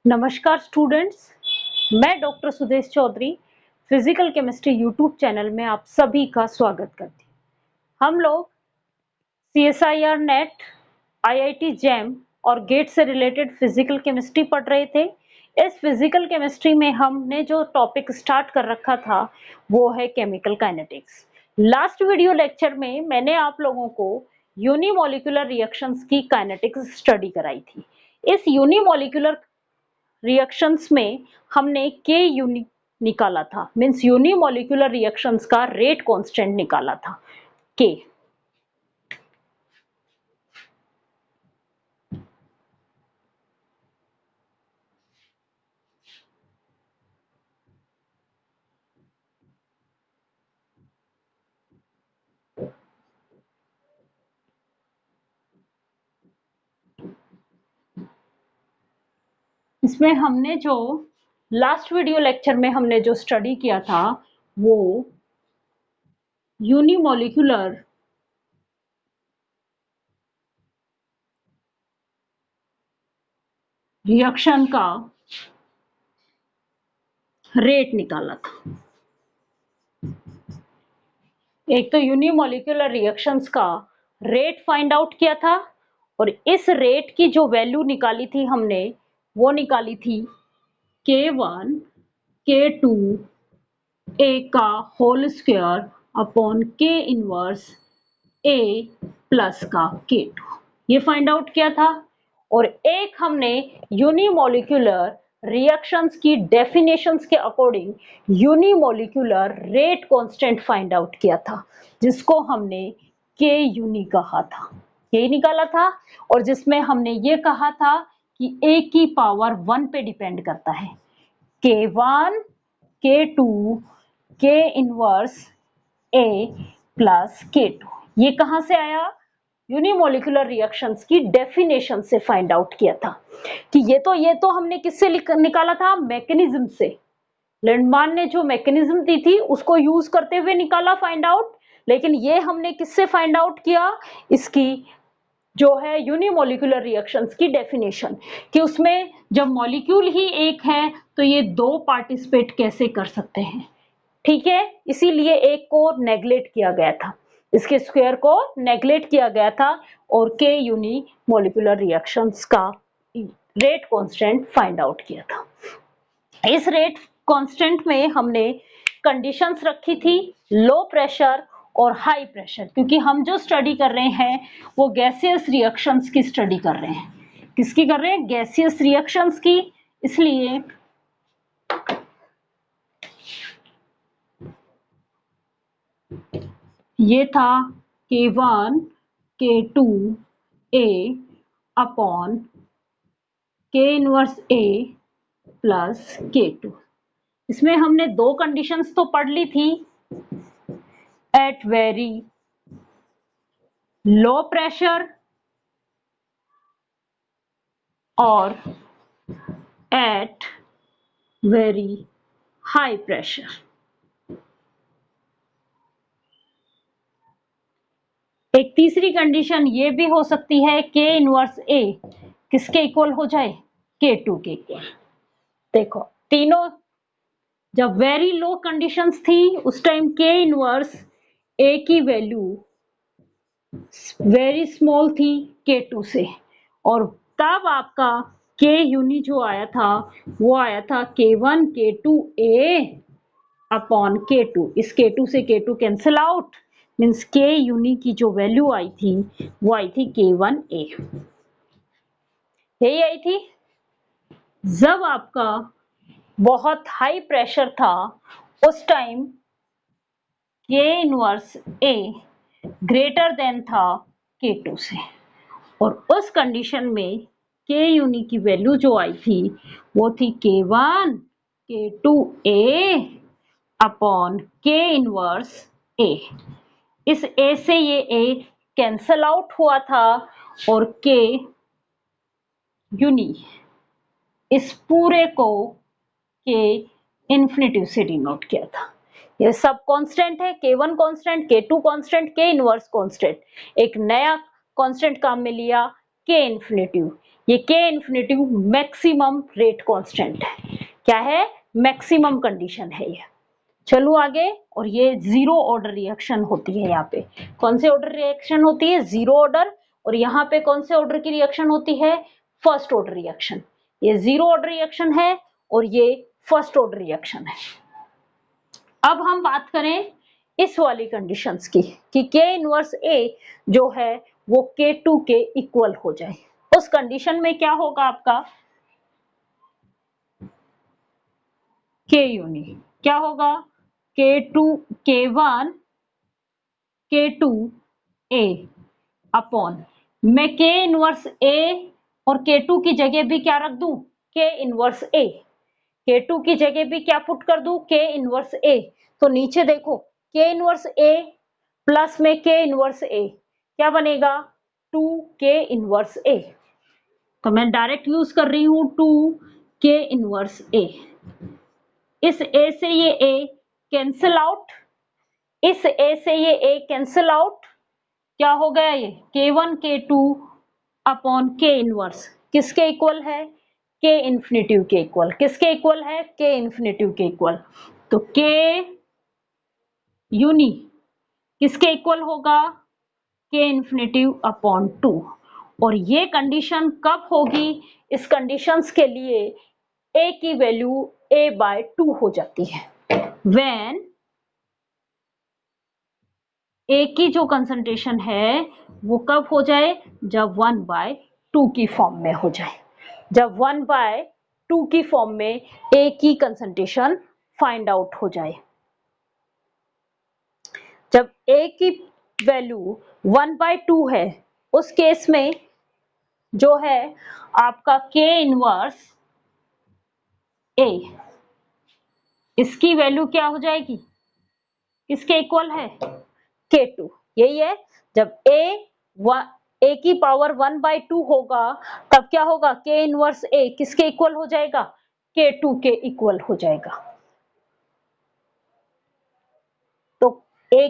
नमस्कार स्टूडेंट्स, मैं doctor Sudesh Chaudhary physical chemistry YouTube channel में आप सभी का स्वागत करती हूँ। हम लोग CSIR नेट, IIT जैम और गेट से रिलेटेड फिजिकल केमिस्ट्री पढ़ रहे थे। इस फिजिकल केमिस्ट्री में हमने जो टॉपिक स्टार्ट कर रखा था वो है chemical kinetics. Last video lecture में मैंने आप लोगों को यूनिमोलिकुलर रिएक्शंस की काइनेटिक्स स्टडी कराई थी। इस यूनिमोलिकुलर रिएक्शंस में हमने के यूनि निकाला था, मीन्स यूनिमोलिकुलर रिएक्शंस का रेट कांस्टेंट निकाला था के। इसमें हमने जो लास्ट वीडियो लेक्चर में हमने जो स्टडी किया था वो यूनिमोलिकुलर रिएक्शन का रेट निकाला था। एक तो यूनिमोलिकुलर रिएक्शंस का रेट फाइंड आउट किया था और इस रेट की जो वैल्यू निकाली थी हमने वो निकाली थी K1 K2 A का whole square upon K inverse A plus का K2 ये फाइंड आउट किया था। और एक हमने यूनिमोलिकुलर रिएक्शंस की डेफिनेशंस के according unimolecular rate constant find out किया था, जिसको हमने K यूनि कहा था, यही निकाला था। और जिसमें हमने ये कहा था कि A की पावर 1 पे डिपेंड करता है। K1 K2 K inverse A plus K2 ये कहां से आया? यूनिमोलिकुलर रिएक्शंस की डेफिनेशन से फाइंड आउट किया था कि ये तो हमने किससे निकाला था? मैकेनिज्म से। लेंडमान ने जो मैकेनिज्म दी थी उसको यूज करते हुए निकाला फाइंड आउट। लेकिन ये हमने किससे फाइंड आउट किया? इसकी जो है यूनिमोलिकुलर रिएक्शंस की डेफिनेशन, कि उसमें जब मॉलिक्यूल ही एक है तो ये दो पार्टिसिपेट कैसे कर सकते हैं। ठीक है, इसीलिए एक को नेग्लेक्ट किया गया था, इसके स्क्वायर को नेग्लेक्ट किया गया था और के यूनि मॉलिक्यूलर रिएक्शंस का रेट कांस्टेंट फाइंड आउट किया था। इस रेट कांस्टेंट में हमने कंडीशंस रखी थी लो प्रेशर और हाई प्रेशर, क्योंकि हम जो स्टडी कर रहे हैं वो गैसियस रिएक्शंस की स्टडी कर रहे हैं। किसकी कर रहे हैं? गैसियस रिएक्शंस की। इसलिए ये था K1 K2 A upon K inverse A plus K2। इसमें हमने दो कंडीशंस तो पढ़ ली थी, एट वेरी लो प्रेशर और एट वेरी हाई प्रेशर। एक तीसरी कंडीशन ये भी हो सकती है K इनवर्स A किसके इक्वल हो जाए? K2 के इक्वल। देखो तीनों जब वेरी लो कंडीशंस थी उस टाइम K इनवर्स A की वैल्यू वेरी स्मॉल थी K2 से, और तब आपका K यूनि जो आया था वो आया था K1 K2 A upon K2। इस K2 से K2 cancel out, means K uni की जो वैल्यू आई थी वो आई थी K1 A, यही आई थी। जब आपका बहुत हाई प्रेशर था उस time K inverse A greater than था K2 से, और उस कंडीशन में K यूनि की वैल्यू जो आई थी वो थी K1 K2 A upon K inverse A। इस A से ये A कैंसल आउट हुआ था और K यूनि इस पूरे को K इन्फिनिटी से डिनोट किया था। ये सब कांस्टेंट है, K1 constant, K2 constant, K inverse constant. एक नया कांस्टेंट काम में लिया के इन्फिनिटिव। ये के इन्फिनिटिव मैक्सिमम रेट कांस्टेंट है। क्या है? मैक्सिमम कंडीशन है ये। चलो आगे। और ये जीरो ऑर्डर रिएक्शन होती है। यहाँ पे कौन से ऑर्डर रिएक्शन होती है? Zero order. और यहाँ पे कौन से ऑर्डर की रिएक्शन होती है? First order reaction. ये जीरो ऑर्डर रिएक्शन है और ये फर्स्ट ऑर्डर रिएक्शन है। अब हम बात करें इस वाली कंडीशंस की कि के इनवर्स ए जो है वो K2 के इक्वल हो जाए। उस कंडीशन में क्या होगा आपका? K यूनी क्या होगा? K2 K1 K2 A upon, मैं K इनवर्स A और K2 की जगह भी क्या रख दूं? K inverse A। K2 की जगह भी क्या पुट कर दूं? K inverse A। तो नीचे देखो K इनवर्स A प्लस में K इनवर्स A क्या बनेगा? 2K inverse A। तो मैं डायरेक्ट यूज कर रही हूं 2K इनवर्स A। इस A से ये A कैंसिल आउट, इस A से ये A कैंसिल आउट। क्या हो गया? ये K1 K2 upon K inverse किसके इक्वल है? K इन्फिनिटिव के इक्वल। किसके इक्वल है? K इन्फिनिटिव के इक्वल। तो K यूनी किसके इक्वल होगा? K infinitive upon 2। और ये कंडीशन कब होगी? इस कंडीशंस के लिए A की वैल्यू A/2 हो जाती है। When A की जो कंसंट्रेशन है वो कब हो जाए? जब 1/2 की फॉर्म में हो जाए। जब 1/2 की फॉर्म में A की कंसंट्रेशन फाइंड आउट हो जाए। जब A की वैल्यू 1/2 है उस केस में जो है आपका K इनवर्स A, इसकी वैल्यू क्या हो जाएगी? किसके इक्वल है? K2। यही है। जब A की पावर 1/2 होगा तब क्या होगा? K इनवर्स A किसके इक्वल हो जाएगा? K2 के इक्वल हो जाएगा। तो A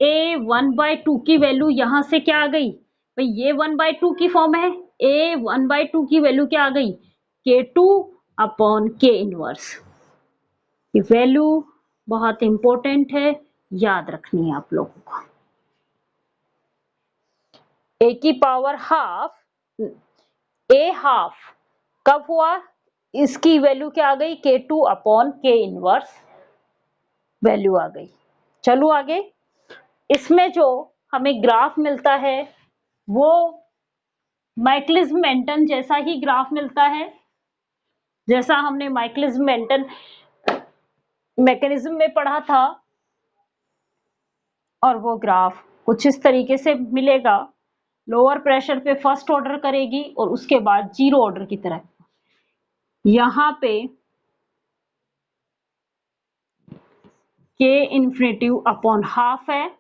1/2 की वैल्यू यहां से क्या आ गई? भाई ये 1/2 की फॉर्म है। A 1/2 की वैल्यू क्या आ गई? K2 upon K inverse. ये वैल्यू बहुत इंपॉर्टेंट है, याद रखनी है आप लोगों को। A की पावर हाफ, A हाफ कब हुआ? इसकी वैल्यू क्या आ गई? K2 upon K inverse value आ गई। चलो आगे। इसमें जो हमें ग्राफ मिलता है वो माइकलिस मेंटन जैसा ही ग्राफ मिलता है, जैसा हमने माइकलिस मेंटन मैकेनिज्म में पढ़ा था। और वो ग्राफ कुछ इस तरीके से मिलेगा। लोअर प्रेशर पे फर्स्ट ऑर्डर करेगी और उसके बाद जीरो ऑर्डर की तरह। यहां पे K इन्फिनिटिव अपॉन हाफ है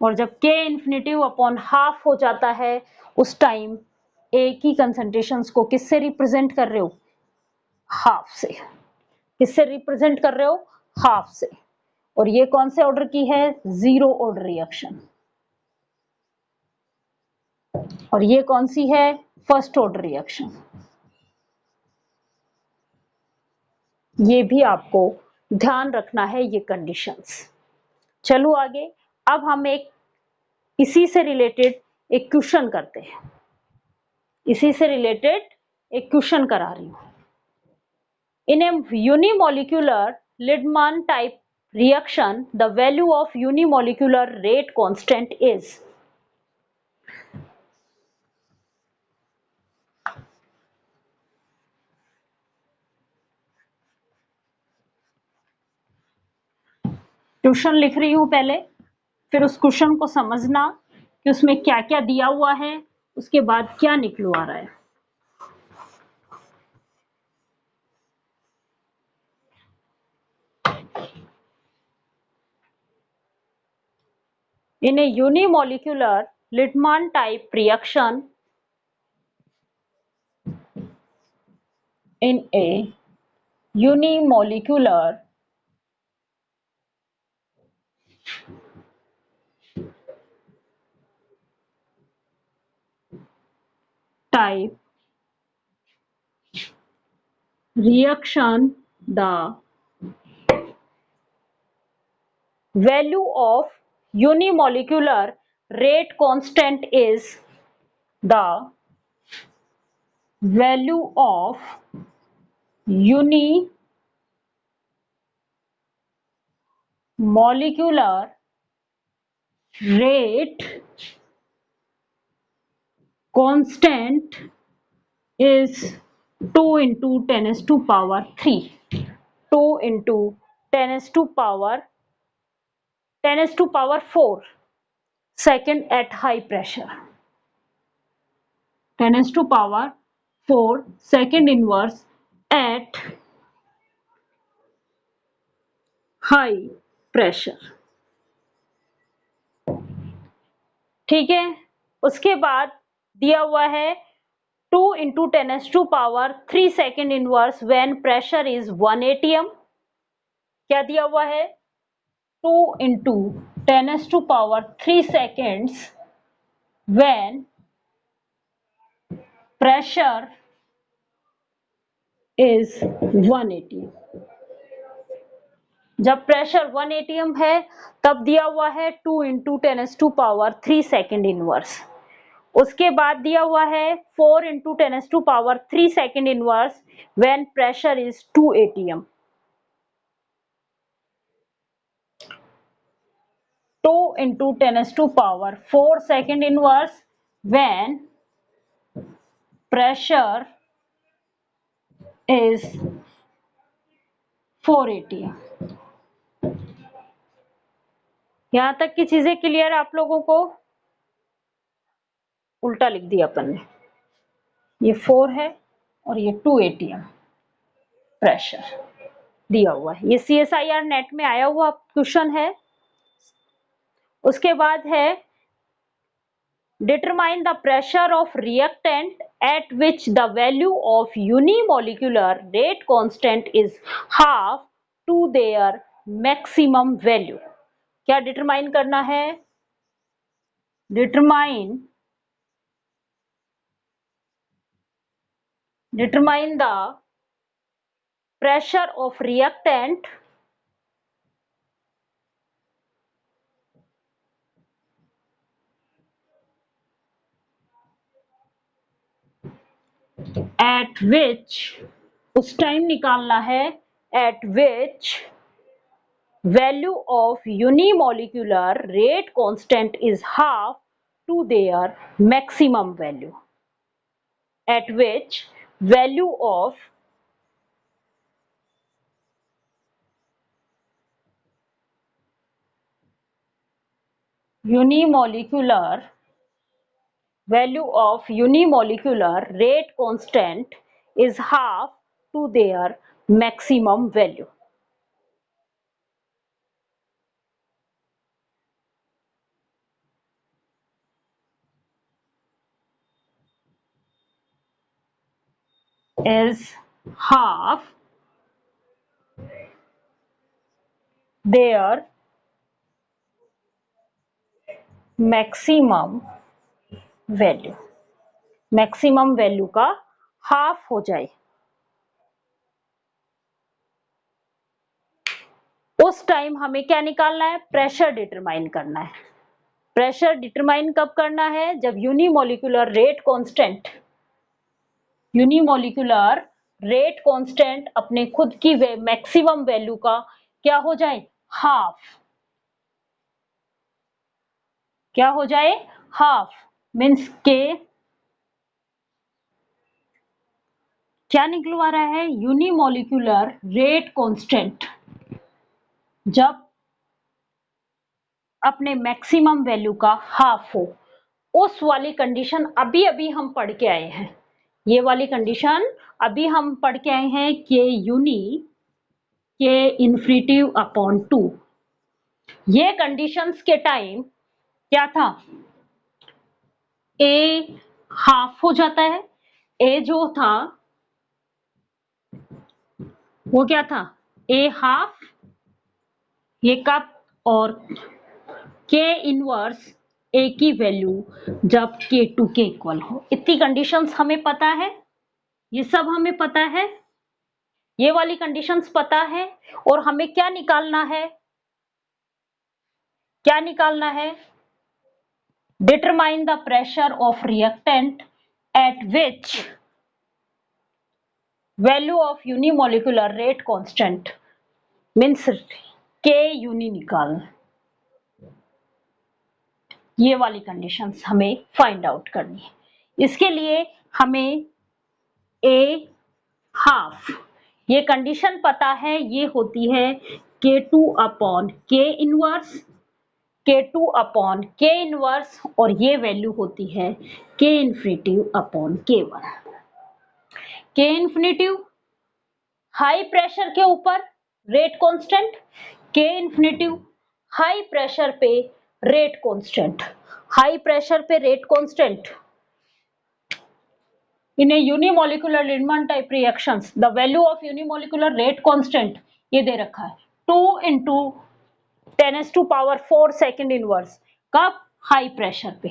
और जब K इन्फिनिटिव अपॉन हाफ हो जाता है उस टाइम A की कंसंट्रेशंस को किससे रिप्रेजेंट कर रहे हो? हाफ से। किससे रिप्रेजेंट कर रहे हो? हाफ से। और ये कौन से ऑर्डर की है? Zero order reaction. और ये कौन सी है? First order reaction. ये भी आपको ध्यान रखना है ये कंडीशंस। चलो आगे। अब हम एक इसी से रिलेटेड एक क्वेश्चन करते हैं। इसी से रिलेटेड एक क्वेश्चन करा रही हूं। इन ए unimolecular Lidman type reaction, the value of unimolecular rate constant is। Question लिख रही हूं पहले, फिर उस क्वेश्चन को समझना कि उसमें क्या क्या दिया हुआ है, उसके बाद क्या निकलवा रहा है। In a unimolecular Lidman type reaction, in a unimolecular type reaction, the value of unimolecular rate constant is the value of unimolecular rate constant is 2 into 10 is to power 3. 2 into 10 is to power 10 is to power 4 second at high pressure. 10 is to power 4 second inverse at high pressure. ठीक है, उसके बाद दिया हुआ है 2 into 10 is to power 3 second inverse when pressure is 1 atm. क्या दिया हुआ है 2 into 10 is to power 3 seconds when pressure is 1 atm. जब प्रेशर 1 atm है तब दिया हुआ है 2 into 10 is to power 3 second inverse. उसके बाद दिया हुआ है 4 into 10 is to power 3 second inverse when pressure is 2 atm. 2 into 10 is to power 4 second inverse when pressure is 4 atm. यहां तक की चीजें क्लियर आप लोगों को? उल्टा लिख दिया अपन ने, ये 4 है और ये 2 atm प्रेशर दिया हुआ है. ये CSIR नेट में आया हुआ क्वेश्चन है. उसके बाद है determine the pressure of reactant at which the value of unimolecular rate constant is half to their maximum value. क्या डिटरमाइन करना है? determine the pressure of reactant at which, उस टाइम निकालना है at which value of unimolecular rate constant is half to their maximum value. At which value of unimolecular rate constant is half to their maximum value. Is half their maximum value. Maximum value का half हो जाए. उस time हमें क्या निकालना है? Pressure determine करना है. प्रेशर डिटरमाइन कब करना है? जब यूनिमोलिकुलर रेट कांस्टेंट अपने खुद की मैक्सिमम वैल्यू का क्या हो जाए? हाफ. क्या हो जाए? हाफ. मीन्स के क्या निकलवा रहा है? यूनिमोलिकुलर रेट कांस्टेंट जब अपने मैक्सिमम वैल्यू का हाफ हो, उस वाली कंडीशन अभी अभी हम पढ़ के आए हैं. ये वाली कंडीशन अभी हम पढ़ के आए हैं कि यूनी के इन्फिनिटिव अपॉन 2. ये कंडीशंस के टाइम क्या था? ए हाफ हो जाता है. ए जो था वो क्या था? ए हाफ. ये कब? और के इनवर्स ए की वैल्यू जब K2 के इक्वल हो। इतनी कंडीशंस हमें पता है, ये सब हमें पता है, ये वाली कंडीशंस पता है। और हमें क्या निकालना है, क्या निकालना है? Determine the pressure of reactant eight which value of unimolecular rate constant means के यूनि निकाल। ये वाली कंडीशंस हमें फाइंड आउट करनी है। इसके लिए हमें ए हाफ, ये कंडीशन पता है, ये होती है K2 upon K inverse, K2 upon K inverse, और ये वैल्यू होती है K infinitive upon K1। K infinitive high pressure के ऊपर rate constant, K infinitive high pressure पे रेट कांस्टेंट, हाई प्रेशर पे rate constant. In a unimolecular Lindman type reactions, the value of unimolecular rate constant ये दे रखा है 2 into 10⁻⁴ second inverse. कब? High pressure पे।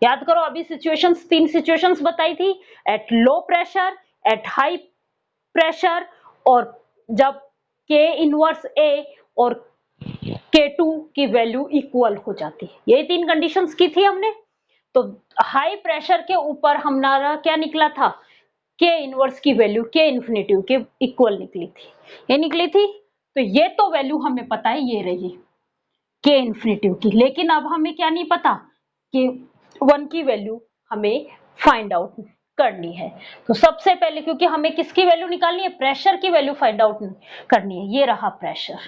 याद करो, अभी सिचुएशंस, 3 सिचुएशंस बताई थी, at low pressure, at high pressure, और जब K इनवर्स A और K2 की वैल्यू इक्वल हो जाती है। ये 3 कंडीशंस की थी हमने। तो हाई प्रेशर के ऊपर हमारा क्या निकला था? K इनवर्स की वैल्यू K इन्फिनिटिव के इक्वल निकली थी, ये निकली थी। तो ये तो वैल्यू हमें पता है, ये रही K इन्फिनिटिव की। लेकिन अब हमें क्या नहीं पता, K1 की वैल्यू हमें फाइंड आउट करनी है। तो सबसे पहले, क्योंकि हमें किसकी वैल्यू निकालनी है? प्रेशर की वैल्यू फाइंड आउट करनी है। ये रहा प्रेशर,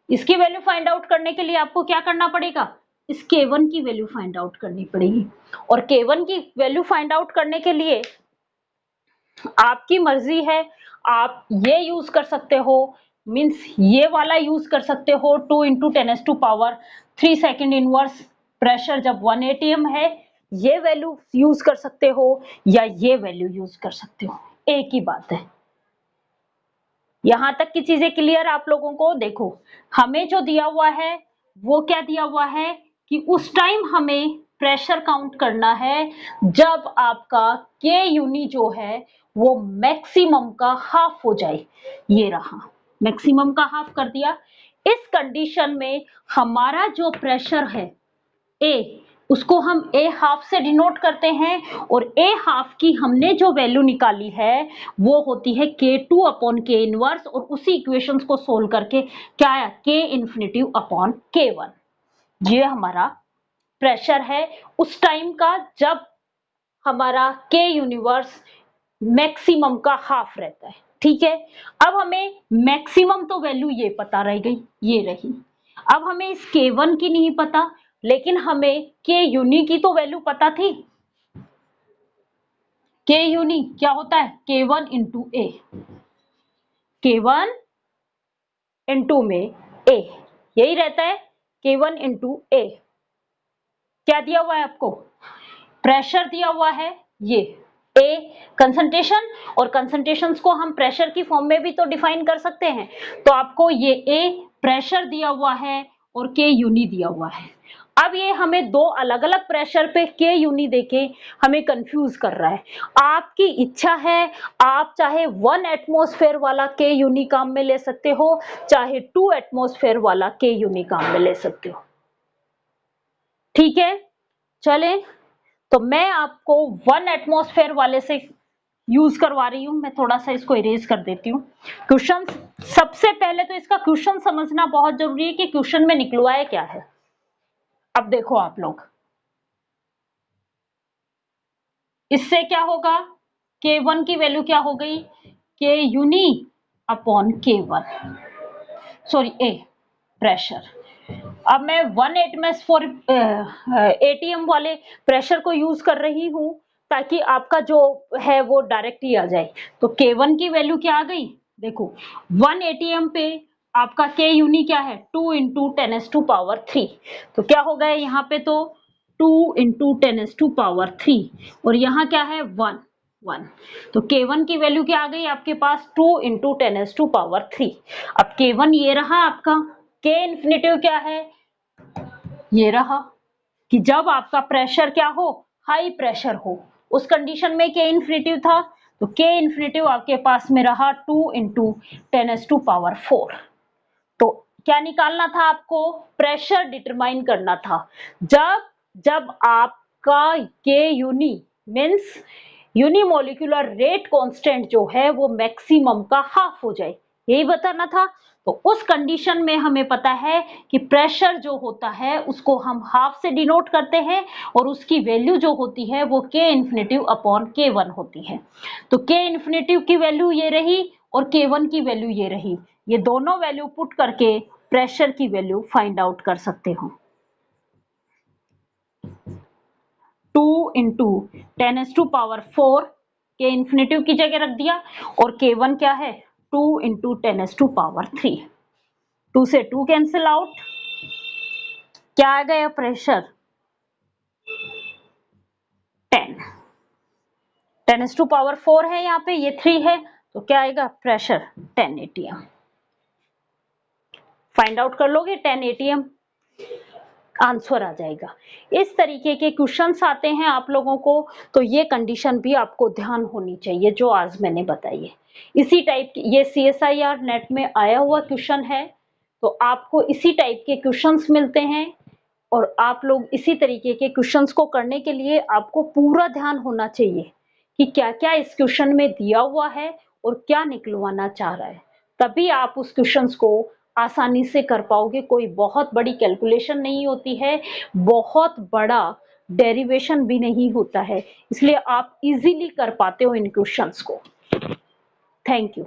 इसकी वैल्यू फाइंड आउट करने के लिए आपको क्या करना पड़ेगा? इस K1 की वैल्यू फाइंड आउट करनी पड़ेगी। और K1 की वैल्यू फाइंड आउट करने के लिए आपकी मर्जी है, आप ये यूज कर सकते हो, मींस ये वाला यूज कर सकते हो 2 × 10⁻³ सेकेंड इनवर्स प्रेशर जब 1 atm है, ये वैल्यू यूज कर सकते हो, या ये वैल्यू यूज कर सकते हो, एक ही बात है। यहां तक की चीजें क्लियर आप लोगों को? देखो, हमें जो दिया हुआ है वो क्या दिया हुआ है कि उस टाइम हमें प्रेशर काउंट करना है जब आपका K यूनि जो है वो मैक्सिमम का हाफ हो जाए। ये रहा, मैक्सिमम का हाफ कर दिया। इस कंडीशन में हमारा जो प्रेशर है A, उसको हम A हाफ से डिनोट करते हैं, और A हाफ की हमने जो वैल्यू निकाली है वो होती है K2 अपॉन K इनवर्स, और उसी इक्वेशंस को सोल्व करके क्या आया? K infinitive upon K1। ये हमारा प्रेशर है उस टाइम का जब हमारा K यूनिवर्स मैक्सिमम का हाफ रहता है। ठीक है, अब हमें मैक्सिमम तो वैल्यू ये पता रह गई, ये रही। अब हमें इस K1 की नहीं पता, लेकिन हमें K यूनि की तो वैल्यू पता थी। K यूनि क्या होता है? K1 into A, K1 into में A, यही रहता है K1 इंटू A। क्या दिया हुआ है आपको? प्रेशर दिया हुआ है, ये A कंसंट्रेशन, और कंसंट्रेशंस को हम प्रेशर की फॉर्म में भी तो डिफाइन कर सकते हैं। तो आपको ये A प्रेशर दिया हुआ है और K यूनि दिया हुआ है। अब ये हमें दो अलग अलग प्रेशर पे K यूनि देके हमें कंफ्यूज कर रहा है। आपकी इच्छा है, आप चाहे 1 एटमॉस्फेयर वाला K यूनि काम में ले सकते हो, चाहे 2 एटमॉस्फेयर वाला K यूनि काम में ले सकते हो। ठीक है, चले, तो मैं आपको 1 एटमॉस्फेयर वाले से यूज करवा रही हूं। मैं थोड़ा सा इसको इरेज कर देती हूँ। क्वेश्चन, सबसे पहले तो इसका क्वेश्चन समझना बहुत जरूरी है कि क्वेश्चन में निकलवाया क्या है। अब देखो आप लोग, इससे क्या होगा? K1 की वैल्यू क्या हो गई? K uni upon K1, sorry A pressure. अब मैं 1 atm वाले प्रेशर को यूज कर रही हूं ताकि आपका जो है वो डायरेक्ट ही आ जाए। तो K1 की वैल्यू क्या आ गई? देखो, 1 atm पे आपका K यूनि क्या है? 2 × 10⁻³ तो क्या हो गया यहाँ पे? तो 2 × 10⁻³ और यहाँ क्या है? 1 1। तो K1 की वैल्यू क्या आ गई आपके पास? 2 × 10⁻³। अब K1 ये रहा आपका, K इन्फिनिटिव क्या है? ये रहा। कि जब आपका प्रेशर क्या हो, हाई प्रेशर हो। उस कंडीशन में K इन्फिनिटिव था, तो K इन्फिनिटिव आपके पास में रहा 2 × 10⁴। तो क्या निकालना था आपको, प्रेशर डिटरमाइन करना था। जब आपका K uni means unimolecular rate constant जो है वो मैक्सिमम का हाफ हो जाए, यही बताना था। तो उस कंडीशन में हमें पता है कि प्रेशर जो होता है उसको हम हाफ से डिनोट करते हैं और उसकी वैल्यू जो होती है वो K इन्फिनिटिव अपॉन K1 होती है। तो K इन्फिनिटिव की वैल्यू ये रही और K1 की वैल्यू ये रही। ये दोनों वैल्यू पुट करके प्रेशर की वैल्यू फाइंड आउट कर सकते हो। 2 × 10⁴ K इन्फिनिटिव की जगह रख दिया और K1 क्या है, 2 × 10⁻3। 2 से 2 कैंसिल आउट, क्या आ गया प्रेशर, 10। 10⁴ है यहाँ पे, ये 3 है, तो क्या आएगा प्रेशर 10 atm। फाइंड आउट कर लोगे 10 atm, आंसर आ जाएगा। इस तरीके के क्वेश्चंस आते हैं आप लोगों को, तो ये कंडीशन भी आपको ध्यान होनी चाहिए जो आज मैंने बताई है। इसी टाइप की ये CSIR नेट में आया हुआ क्वेश्चन है, तो आपको इसी टाइप के क्वेश्चंस मिलते हैं और आप लोग इसी तरीके के क्वेश्चंस को करने के लिए आपको पूरा ध्यान होना चाहिए कि क्या क्या इस क्वेश्चन में दिया हुआ है और क्या निकलवाना चाह रहा है, तभी आप उस क्वेश्चंस को आसानी से कर पाओगे। कोई बहुत बड़ी कैलकुलेशन नहीं होती है, बहुत बड़ा डेरिवेशन भी नहीं होता है, इसलिए आप इजीली कर पाते हो इन क्वेश्चंस को। Thank you.